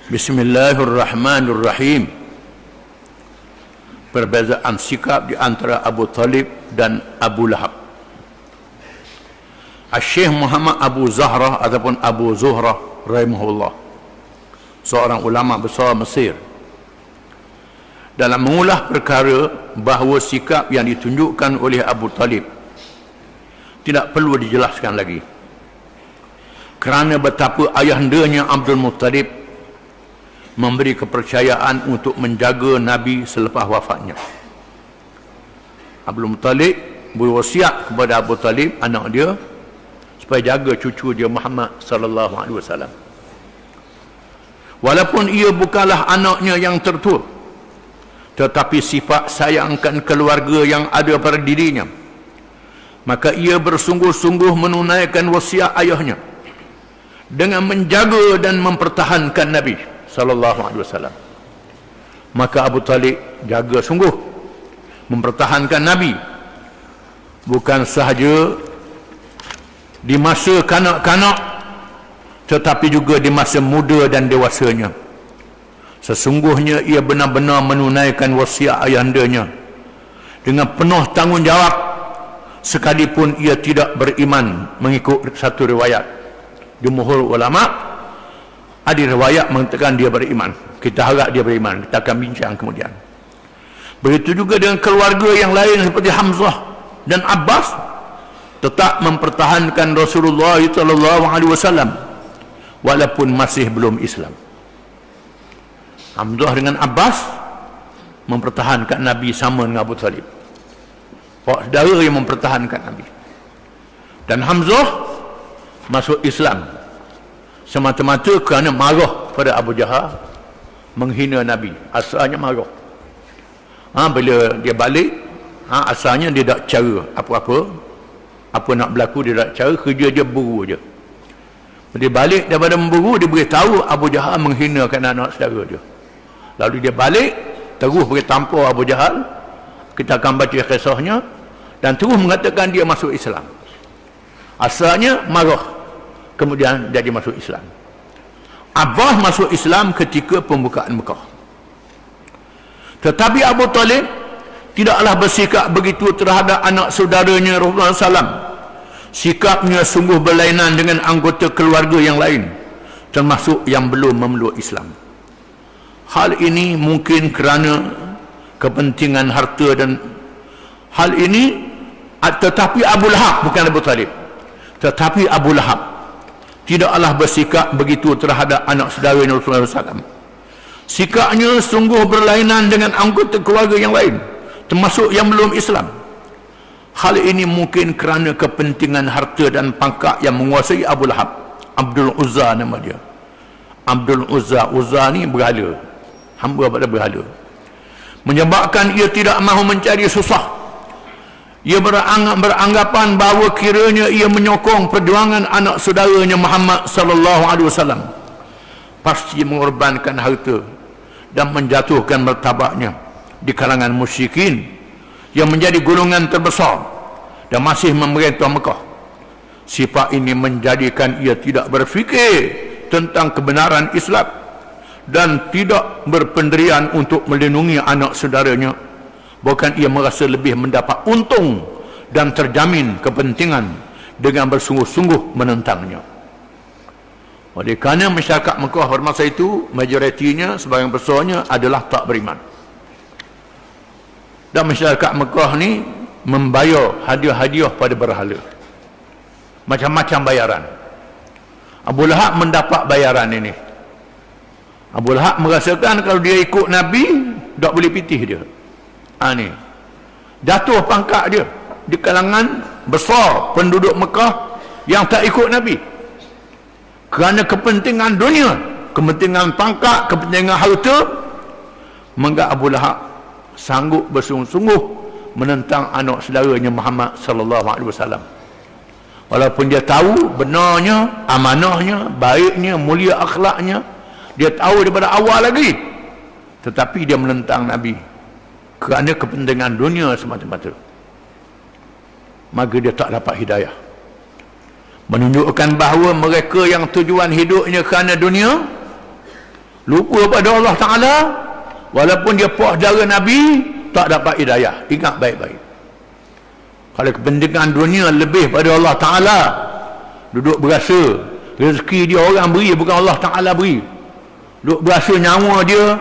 Bismillahirrahmanirrahim. Perbezaan sikap di antara Abu Talib dan Abu Lahab. Syekh Muhammad Abu Zahra ataupun Abu Zuhrah rahimahullah, seorang ulama besar Mesir, dalam mengulah perkara bahawa sikap yang ditunjukkan oleh Abu Talib tidak perlu dijelaskan lagi, kerana betapa ayahandanya Abdul Muttalib memberi kepercayaan untuk menjaga Nabi selepas wafatnya. Abdul Muttalib berwasiat kepada Abu Talib, anak dia, supaya jaga cucu dia Muhammad sallallahu alaihi wasallam. Walaupun ia bukanlah anaknya yang tertua, tetapi sifat sayangkan keluarga yang ada pada dirinya, maka ia bersungguh-sungguh menunaikan wasiat ayahnya dengan menjaga dan mempertahankan Nabi sallallahu alaihi wasallam. Maka Abu Talib jaga sungguh mempertahankan Nabi, bukan sahaja di masa kanak-kanak, tetapi juga di masa muda dan dewasanya. Sesungguhnya ia benar-benar menunaikan wasiat ayahandanya dengan penuh tanggungjawab, sekalipun ia tidak beriman. Mengikut satu riwayat, jumhur ulama ada riwayat mengatakan dia beriman. Kita harap dia beriman, kita akan bincang kemudian. Begitu juga dengan keluarga yang lain seperti Hamzah dan Abbas, tetap mempertahankan Rasulullah sallallahu alaihi wasallam walaupun masih belum Islam. Hamzah dengan Abbas mempertahankan Nabi sama dengan Abu Talib, saudara yang mempertahankan Nabi. Dan Hamzah masuk Islam semata-mata kerana marah pada Abu Jahal menghina Nabi. Asalnya marah. Bila dia balik, asalnya dia tak cara apa-apa, apa nak berlaku dia tak cara, kerja dia buru je. Dia balik daripada memburu, dia beritahu Abu Jahal menghinakan anak saudara dia. Lalu dia balik terus beritampur Abu Jahal. Kita akan baca kisahnya, dan terus mengatakan dia masuk Islam. Asalnya marah, kemudian jadi masuk Islam. Abbas masuk Islam ketika pembukaan Mekah. Tetapi Abu Talib tidaklah bersikap begitu terhadap anak saudaranya Rasulullah SAW. Sikapnya sungguh berlainan dengan anggota keluarga yang lain, termasuk yang belum memeluk Islam. Hal ini mungkin kerana kepentingan harta dan hal ini, tetapi Abu Lahab, bukan Abu Talib, tetapi Abu Lahab tidaklah bersikap begitu terhadap anak saudara Rasulullah SAW. Sikapnya sungguh berlainan dengan anggota keluarga yang lain, termasuk yang belum Islam. Hal ini mungkin kerana kepentingan harta dan pangkat yang menguasai Abu Lahab. Abdul Uzza nama dia. Abdul Uzza. Uzza ni berhala, hamba pada berhala, menyebabkan ia tidak mahu mencari susah. Ia beranggapan bahawa kiranya ia menyokong perjuangan anak saudaranya Muhammad sallallahu alaihi wasallam, pasti mengorbankan harta dan menjatuhkan martabatnya di kalangan musyrikin yang menjadi golongan terbesar dan masih memerintah Mekah. Sifat ini menjadikan ia tidak berfikir tentang kebenaran Islam dan tidak berpendirian untuk melindungi anak saudaranya. Bahkan ia merasa lebih mendapat untung dan terjamin kepentingan dengan bersungguh-sungguh menentangnya. Oleh kerana masyarakat Mekah pada masa itu, majoritinya, sebahagian besarnya adalah tak beriman. Dan masyarakat Mekah ni membayar hadiah-hadiah pada berhala, macam-macam bayaran. Abu Lahab mendapat bayaran ini. Abu Lahab merasakan kalau dia ikut Nabi, tak boleh pitih dia. Ni jatuh pangkat dia di kalangan besar penduduk Mekah yang tak ikut Nabi, kerana kepentingan dunia, kepentingan pangkat, kepentingan harta. Maka Abu Lahab sanggup bersungguh-sungguh menentang anak saudaranya Muhammad sallallahu alaihi wasallam, walaupun dia tahu benarnya, amanahnya, baiknya, mulia akhlaknya, dia tahu daripada awal lagi, tetapi dia menentang Nabi kerana kepentingan dunia semata-mata. Maka dia tak dapat hidayah. Menunjukkan bahawa mereka yang tujuan hidupnya kerana dunia lupa pada Allah Ta'ala, walaupun dia saudara Nabi, tak dapat hidayah. Ingat baik-baik. Kalau kepentingan dunia lebih pada Allah Ta'ala, duduk berasa rezeki dia orang beri, bukan Allah Ta'ala beri. Duduk berasa nyawa dia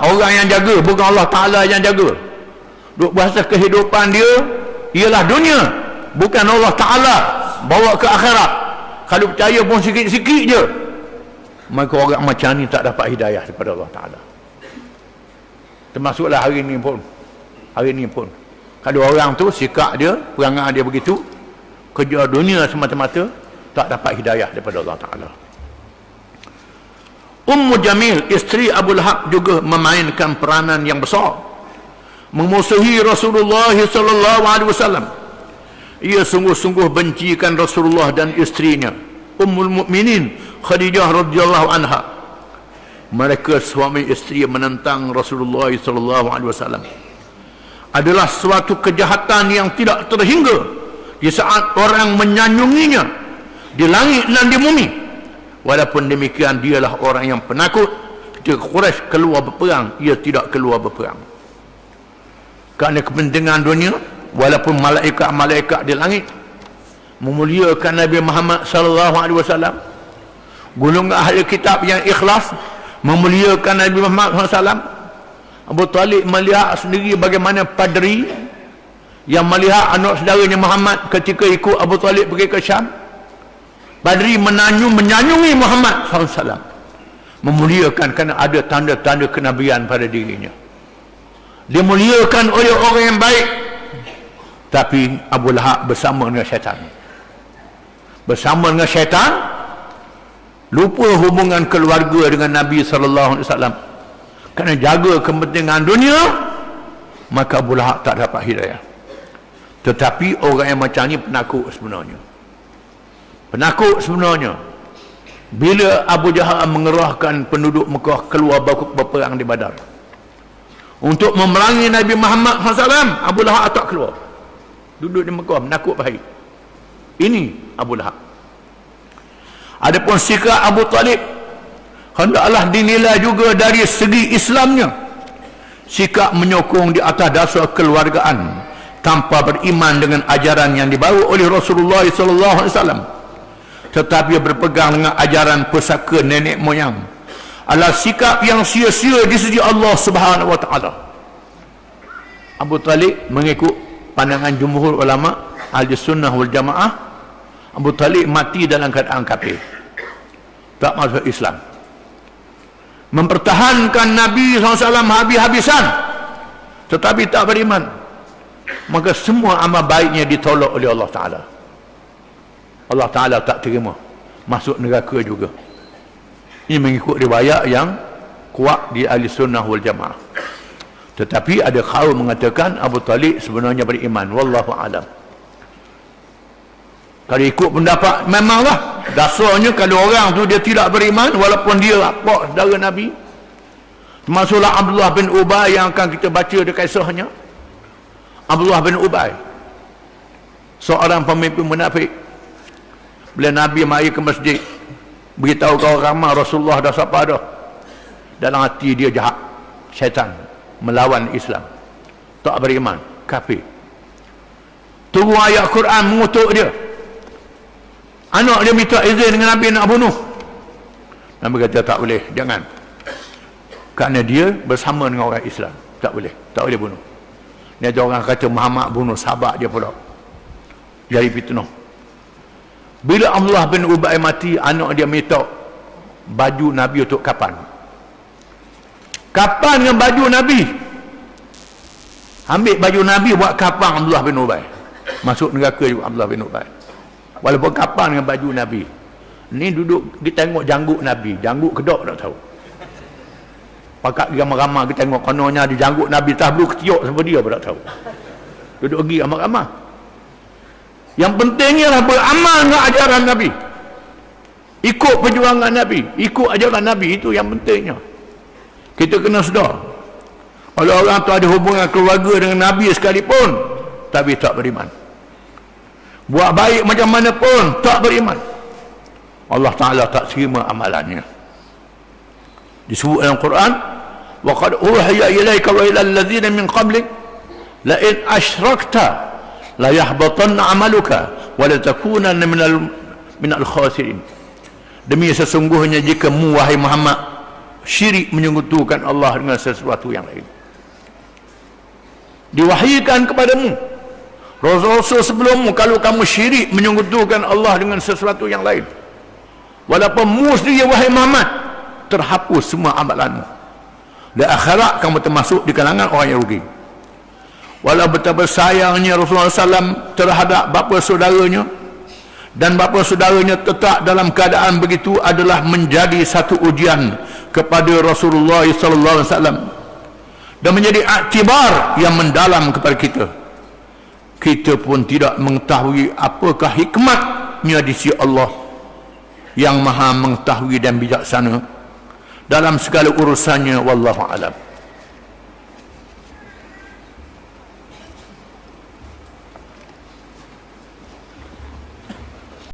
orang yang jaga, bukan Allah Ta'ala yang jaga. Duduk berasa kehidupan dia ialah dunia, bukan Allah Ta'ala bawa ke akhirat. Kalau percaya pun sikit-sikit je, maka orang macam ni tak dapat hidayah daripada Allah Ta'ala. Termasuklah hari ni pun. Kalau orang tu sikap dia, perangai dia begitu, kerja dunia semata-mata, tak dapat hidayah daripada Allah Ta'ala. Ummu Jamil, isteri Abu Lahab, juga memainkan peranan yang besar memusuhi Rasulullah SAW. Ia sungguh-sungguh bencikan Rasulullah dan isterinya Ummul Mukminin Khadijah radhiyallahu anha. Mereka suami isteri menentang Rasulullah SAW adalah suatu kejahatan yang tidak terhingga di saat orang menyanjunginya di langit dan di bumi. Walaupun demikian, dialah orang yang penakut. Ketika Quraisy keluar berperang, ia tidak keluar berperang kerana kepentingan dunia. Walaupun malaikat-malaikat di langit memuliakan Nabi Muhammad SAW, golongan ahli kitab yang ikhlas memuliakan Nabi Muhammad SAW. Abu Talib melihat sendiri bagaimana padri yang melihat anak saudaranya Muhammad ketika ikut Abu Talib pergi ke Syam. Padri menyanjungi Muhammad SAW, memuliakan kerana ada tanda-tanda kenabian pada dirinya. Dimuliakan oleh orang yang baik. Tapi Abu Lahab bersama dengan syaitan. Lupa hubungan keluarga dengan Nabi SAW. Kerana jaga kepentingan dunia, maka Abu Lahab tak dapat hidayah. Tetapi orang yang macam ni penakut sebenarnya. Bila Abu Jahal mengerahkan penduduk Mekah keluar berperang di Badar untuk memerangi Nabi Muhammad SAW, Abu Lahab tak keluar, duduk di Mekah menakut bahaya. Ini Abu Lahab. Adapun sikap Abu Talib hendaklah dinilai juga dari segi Islamnya. Sikap menyokong di atas dasar keluargaan tanpa beriman dengan ajaran yang dibawa oleh Rasulullah SAW, tetapi berpegang dengan ajaran pusaka nenek moyang, adalah sikap yang sia-sia di sisi Allah Subhanahu wa Ta'ala. Abu Talib mengikut pandangan jumhur ulama ahli sunnah wal jamaah, Abu Talib mati dalam keadaan kafir, tak masuk Islam, mempertahankan Nabi SAW habis-habisan tetapi tak beriman. Maka semua amal baiknya ditolak oleh Allah Ta'ala. Allah Ta'ala tak terima, masuk neraka juga. Ini mengikut riwayat yang kuat di ahli sunnah wal jamaah. Tetapi ada kaum mengatakan Abu Talib sebenarnya beriman. Wallahu a'lam. Kalau ikut pendapat, memanglah dasarnya kalau orang tu dia tidak beriman, walaupun dia apa saudara Nabi, termasuklah Abdullah bin Ubay yang akan kita baca di kisahnya. Abdullah bin Ubay, seorang pemimpin munafik. Bila Nabi mari ke masjid, beritahu kau ramai Rasulullah dah siapa dah, dalam hati dia jahat, syaitan, melawan Islam, tak beriman, kafir. Turun ayat Quran mengutuk dia. Anak dia minta izin dengan Nabi nak bunuh. Nabi kata tak boleh, jangan, kerana dia bersama dengan orang Islam, tak boleh bunuh. Ni ada orang kata Muhammad bunuh sahabat dia pula, jadi fitnah. Bila Abdullah bin Ubay mati, anak dia minta baju Nabi untuk kapan dengan baju Nabi. Ambil baju Nabi buat kapan Abdullah bin Ubay, masuk neraka juga Abdullah bin Ubay, walaupun kapan dengan baju Nabi. Ni duduk kita tengok janggut Nabi, janggut kedok tak tahu, pakat ramai-ramai kita tengok kononnya di janggut Nabi tahblu ketiuk sama dia pun tak tahu, duduk pergi ramai-ramai. Yang pentingnya lah beramal dengan ajaran Nabi, ikut perjuangan Nabi, ikut ajaran Nabi, itu yang pentingnya. Kita kena sedar, kalau orang tu ada hubungan keluarga dengan Nabi sekalipun tapi tak beriman, buat baik macam mana pun tak beriman, Allah Ta'ala tak terima amalannya. Disebut dalam Quran, wa qad uhiya ilaika wa ila alladhina min qablik la in asyrakta la yahbatanna 'amaluka wa la takunanna minal khasirin. Demi sesungguhnya jika mu wahai Muhammad syirik menyekutukan Allah dengan sesuatu yang lain, diwahyukan kepadamu Rasul sebelummu, kalau kamu syirik menyekutukan Allah dengan sesuatu yang lain, walaupun mu sendiri wahai Muhammad terhapus semua amalanmu. Di akhirat kamu termasuk di kalangan orang yang rugi. Walau betapa sayangnya Rasulullah SAW terhadap bapa saudaranya, dan bapa saudaranya tetap dalam keadaan begitu adalah menjadi satu ujian kepada Rasulullah SAW dan menjadi iktibar yang mendalam kepada kita. Kita pun tidak mengetahui apakah hikmatnya di sisi Allah yang maha mengetahui dan bijaksana dalam segala urusannya. Wallahu a'lam.